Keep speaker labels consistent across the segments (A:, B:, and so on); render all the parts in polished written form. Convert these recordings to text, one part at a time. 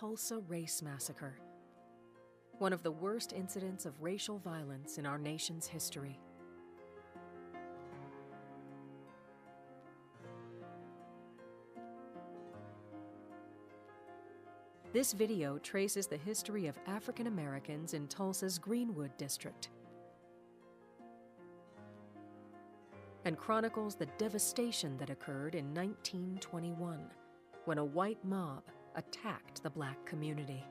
A: Tulsa Race Massacre, one of the worst incidents of racial violence in our nation's history. This video traces the history of African Americans in Tulsa's Greenwood district and chronicles the devastation that occurred in 1921 when a white mob attacked the black community.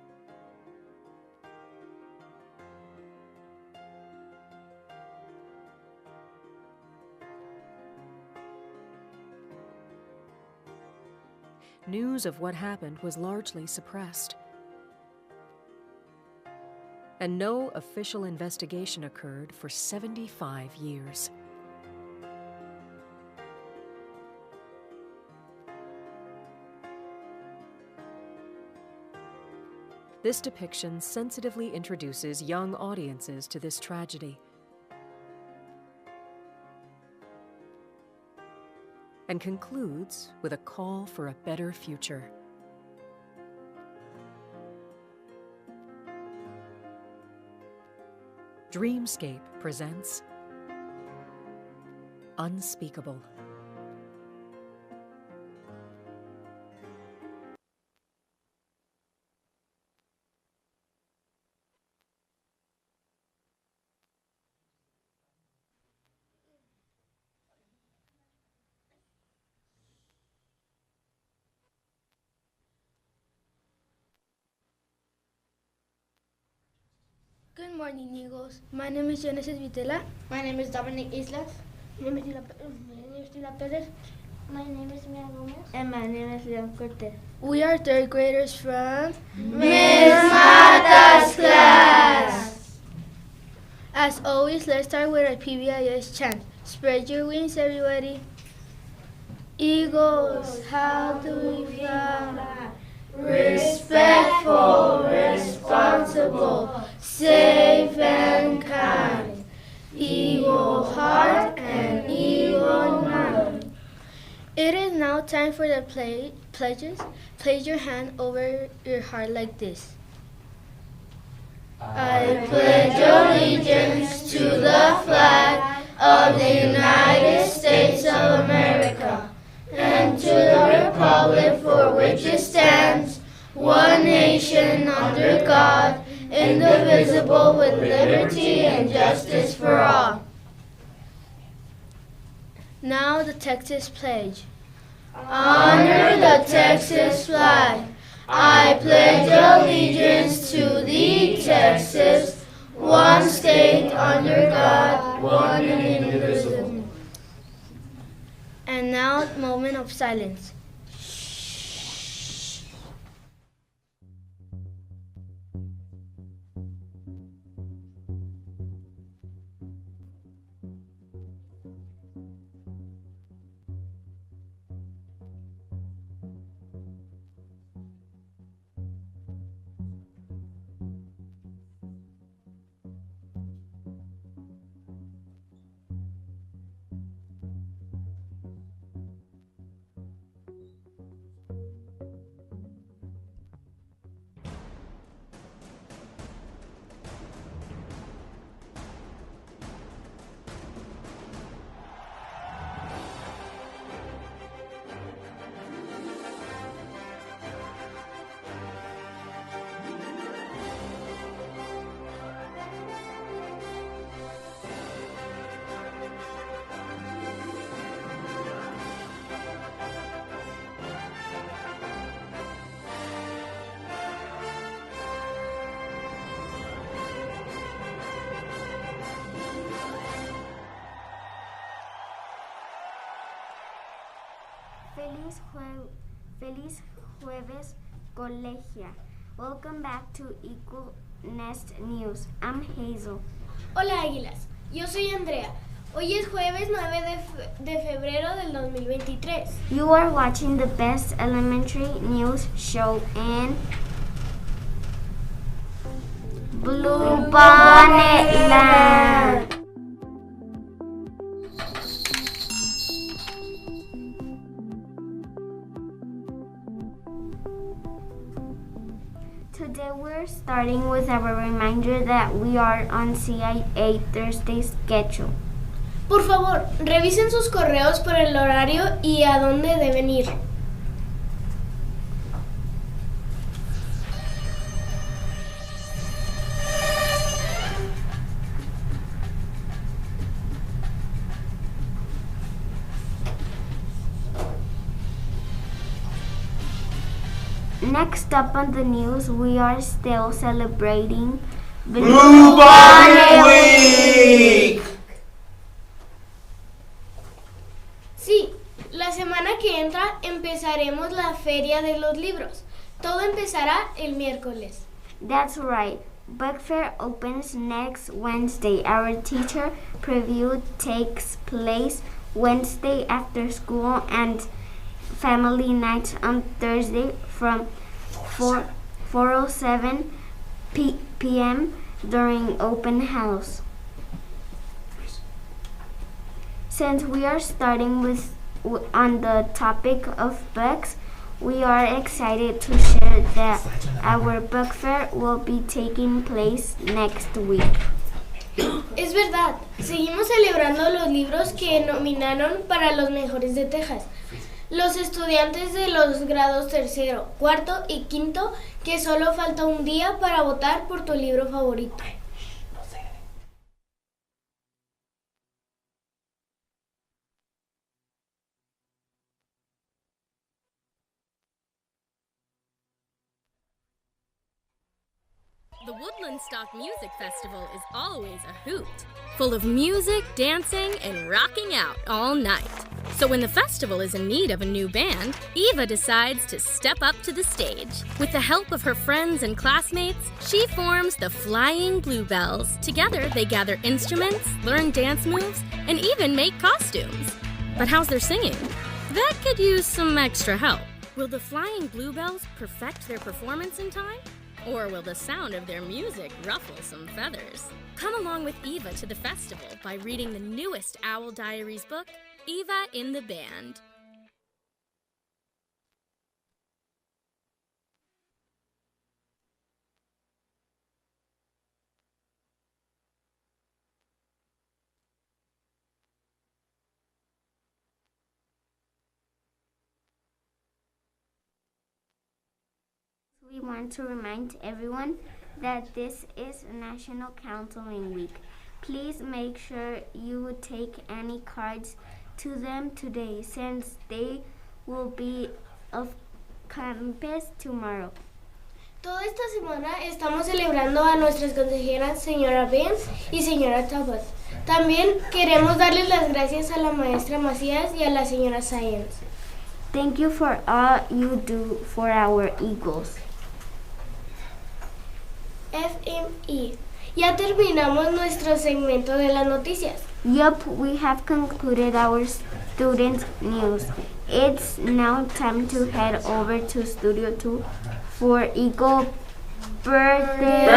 A: News of what happened was largely suppressed, and no official investigation occurred for 75 years. This depiction sensitively introduces young audiences to this tragedy and concludes with a call for a better future. Dreamscape presents Unspeakable.
B: Good morning, Eagles. My name is Genesis Vitela.
C: My name is Dominic Islas.
B: My name is Tila Perez.
D: My name is Mia Gomez.
C: And my name is Leon Cortez.
B: We are third graders from
C: Miss Mata's class.
B: As always, let's start with our PBIS chant. Spread your wings, everybody. Eagles, how do we fly?
C: Respectful, responsible, safe and kind. Eagle heart and eagle mind.
B: It is now time for the pledges. Place your hand over your heart like this.
C: I pledge allegiance to the flag of the United States of America and to the republic for which it stands, one nation under God, indivisible, with liberty and justice for all.
B: Now the Texas pledge.
C: Honor the Texas flag. I pledge allegiance to thee, Texas, one state under God, one and indivisible.
B: And now, moment of silence.
D: Feliz Jueves, Colegia. Welcome back to Equal Nest News. I'm Hazel.
E: Hola Águilas, yo soy Andrea. Hoy es jueves 9 de febrero del 2023.
D: You are watching the best elementary news show in Blue Bonnet Land. Today we're starting with our reminder that we are on CIA Thursday schedule.
E: Por favor, revisen sus correos por el horario y a dónde deben ir.
D: Next up on the news, we are still celebrating
C: Blue Bonnet Week!
E: Sí, la semana que entra empezaremos la Feria de los Libros. Todo empezará el miércoles.
D: That's right. Book Fair opens next Wednesday. Our teacher preview takes place Wednesday after school and family nights on Thursday from 4:07 p.m. during open house. Since we are starting on the topic of books, we are excited to share that our book fair will be taking place next week.
E: Es verdad, seguimos celebrando los libros que nominaron para los mejores de Texas. Los estudiantes de los grados tercero, cuarto y quinto, que solo falta un día para votar por tu libro favorito.
F: The Woodland Stock Music Festival is always a hoot, full of music, dancing, and rocking out all night. So when the festival is in need of a new band, Eva decides to step up to the stage. With the help of her friends and classmates, she forms the Flying Bluebells. Together, they gather instruments, learn dance moves, and even make costumes. But how's their singing? That could use some extra help. Will the Flying Bluebells perfect their performance in time? Or will the sound of their music ruffle some feathers? Come along with Eva to the festival by reading the newest Owl Diaries book, Eva in the Band.
D: We want to remind everyone that this is National Counseling Week. Please make sure you take any cards to them today since they will be off campus tomorrow.
E: Toda esta semana estamos celebrando a nuestras consejeras señora Benz y señora Tabot. También queremos darles las gracias a la maestra Macías y a la señora Sáenz.
D: Thank you for all you do for our Eagles.
E: FMI. Ya terminamos nuestro segmento de las noticias.
D: Yup, we have concluded our student news. It's now time to head over to Studio 2 for Eagle Birthday!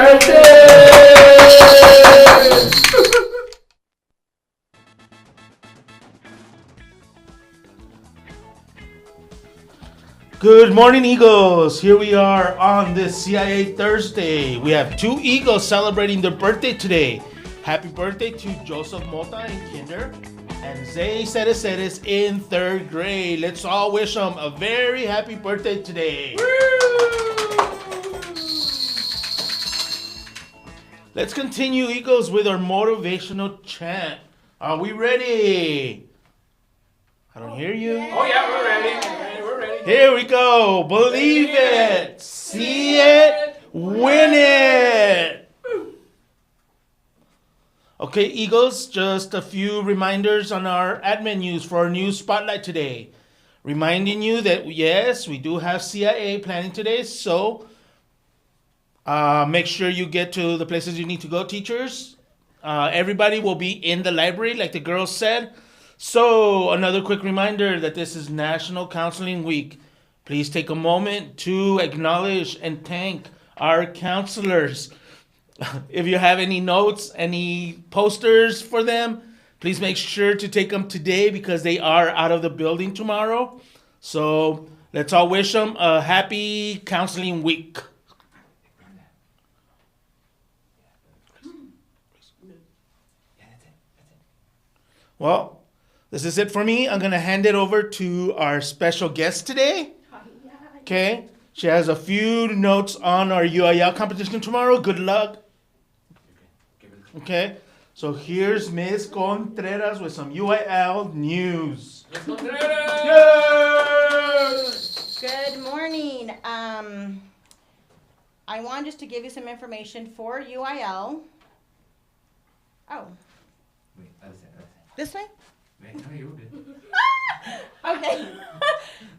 C: Good morning, Eagles. Here we are on this CIA Thursday. We have two Eagles celebrating their birthday today. Happy birthday to Joseph Mota in kinder and Zay Ceres in third grade. Let's all wish them a very happy birthday today. Let's continue, Eagles, with our motivational chant. Are we ready? I don't hear you.
G: Oh yeah, we're ready.
C: Here we go. Believe it. See it. Win it. Okay, Eagles, just a few reminders on our admin news for our news spotlight today. Reminding you that, yes, we do have CIA planning today, so make sure you get to the places you need to go, teachers. Everybody will be in the library, like the girls said. So, another quick reminder that this is National Counseling Week. Please take a moment to acknowledge and thank our counselors. If you have any notes, any posters for them, please make sure to take them today because they are out of the building tomorrow. So, let's all wish them a happy counseling week.
G: Well, this is it for me. I'm going to hand it over to our special guest today. Okay. She has a few notes on our UIL competition tomorrow. Good luck. Okay. So here's Ms. Contreras with some UIL news. Ms. Contreras! Yay!
H: Good morning. I want just to give you some information for UIL. Oh.
I: Wait,
H: This way?
I: Wait, no, you were good.
H: Okay.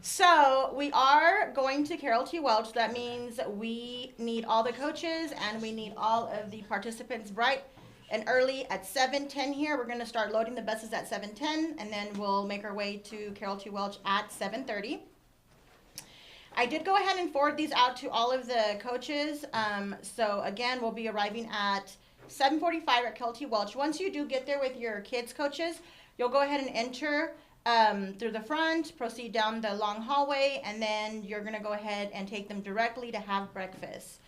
H: So we are going to Carol T. Welch. That means we need all the coaches and we need all of the participants bright and early at 7:10 here. We're going to start loading the buses at 7:10 and then we'll make our way to Carol T. Welch at 7:30. I did go ahead and forward these out to all of the coaches. So again, we'll be arriving at 7:45 at Carol T. Welch. Once you do get there with your kids' coaches, you'll go ahead and enter through the front, proceed down the long hallway, and then you're going to go ahead and take them directly to have breakfast.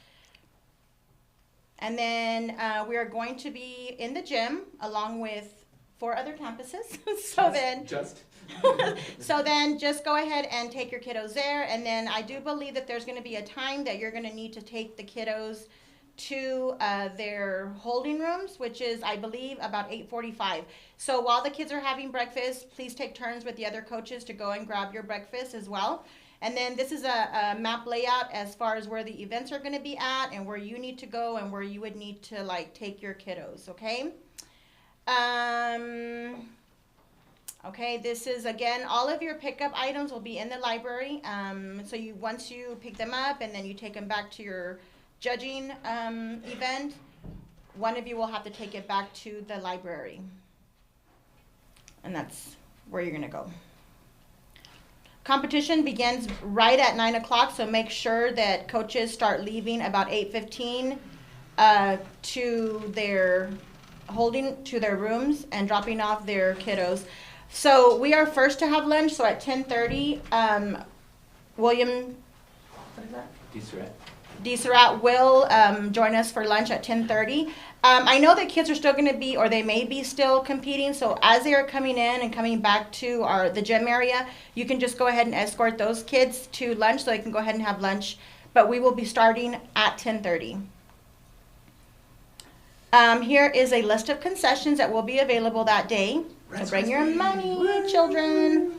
H: And then we are going to be in the gym along with 4 other campuses. So then just go ahead and take your kiddos there. And then I do believe that there's going to be a time that you're going to need to take the kiddos to their holding rooms, which is, I believe, about 8:45. So while the kids are having breakfast, please take turns with the other coaches to go and grab your breakfast as well. And then this is a map layout as far as where the events are going to be at and where you need to go and where you would need to like take your kiddos, okay? Okay, this is, again, all of your pickup items will be in the library. So once you pick them up and then you take them back to your judging event, one of you will have to take it back to the library. And that's where you're going to go. Competition begins right at 9 o'clock, so make sure that coaches start leaving about 8:15 to their rooms and dropping off their kiddos. So we are first to have lunch, so at 10:30, William, what is that? DeSerat will join us for lunch at 10:30. I know that kids are still going to be, or they may be still competing, so as they are coming in and coming back to the gym area, you can just go ahead and escort those kids to lunch so they can go ahead and have lunch, but we will be starting at 10:30. Here is a list of concessions that will be available that day. So bring your money, children.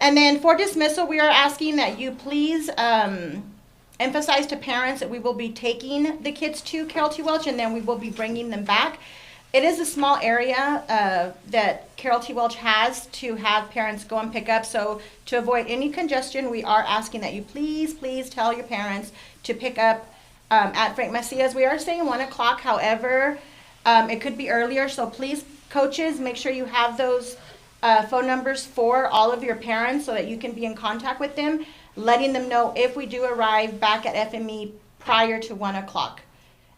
H: And then for dismissal, we are asking that you please emphasize to parents that we will be taking the kids to Carol T. Welch and then we will be bringing them back. It is a small area that Carol T. Welch has to have parents go and pick up. So to avoid any congestion, we are asking that you please tell your parents to pick up at Frank Macias. We are saying 1 o'clock. However, it could be earlier. So please, coaches, make sure you have those phone numbers for all of your parents so that you can be in contact with them, letting them know if we do arrive back at FME prior to 1 o'clock.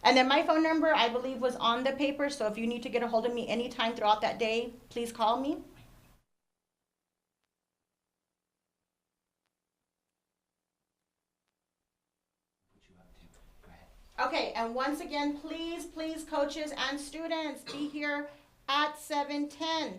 H: And then my phone number, I believe, was on the paper, so if you need to get a hold of me anytime throughout that day, please call me. Okay, and once again, please, coaches and students, be here at 7:10.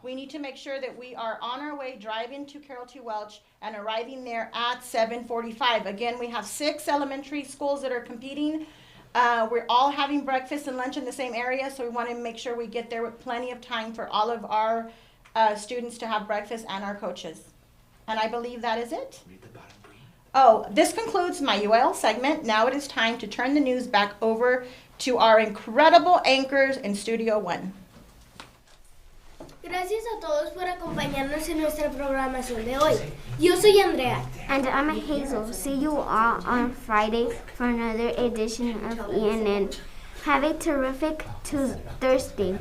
H: We need to make sure that we are on our way driving to Carol T. Welch and arriving there at 7:45. Again, we have 6 elementary schools that are competing. We're all having breakfast and lunch in the same area, so we want to make sure we get there with plenty of time for all of our students to have breakfast and our coaches. And I believe that is it. Oh, this concludes my UIL segment. Now it is time to turn the news back over to our incredible anchors in Studio One.
E: Gracias a todos por acompañarnos en nuestra programación de hoy. Yo soy Andrea.
D: And I'm Hazel. See you all on Friday for another edition of ENN. Have a terrific Thursday.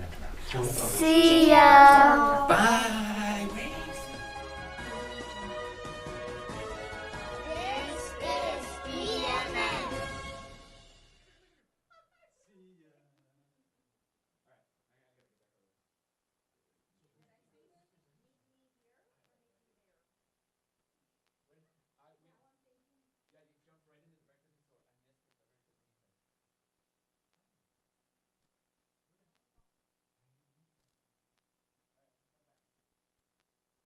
D: See ya.
I: Bye.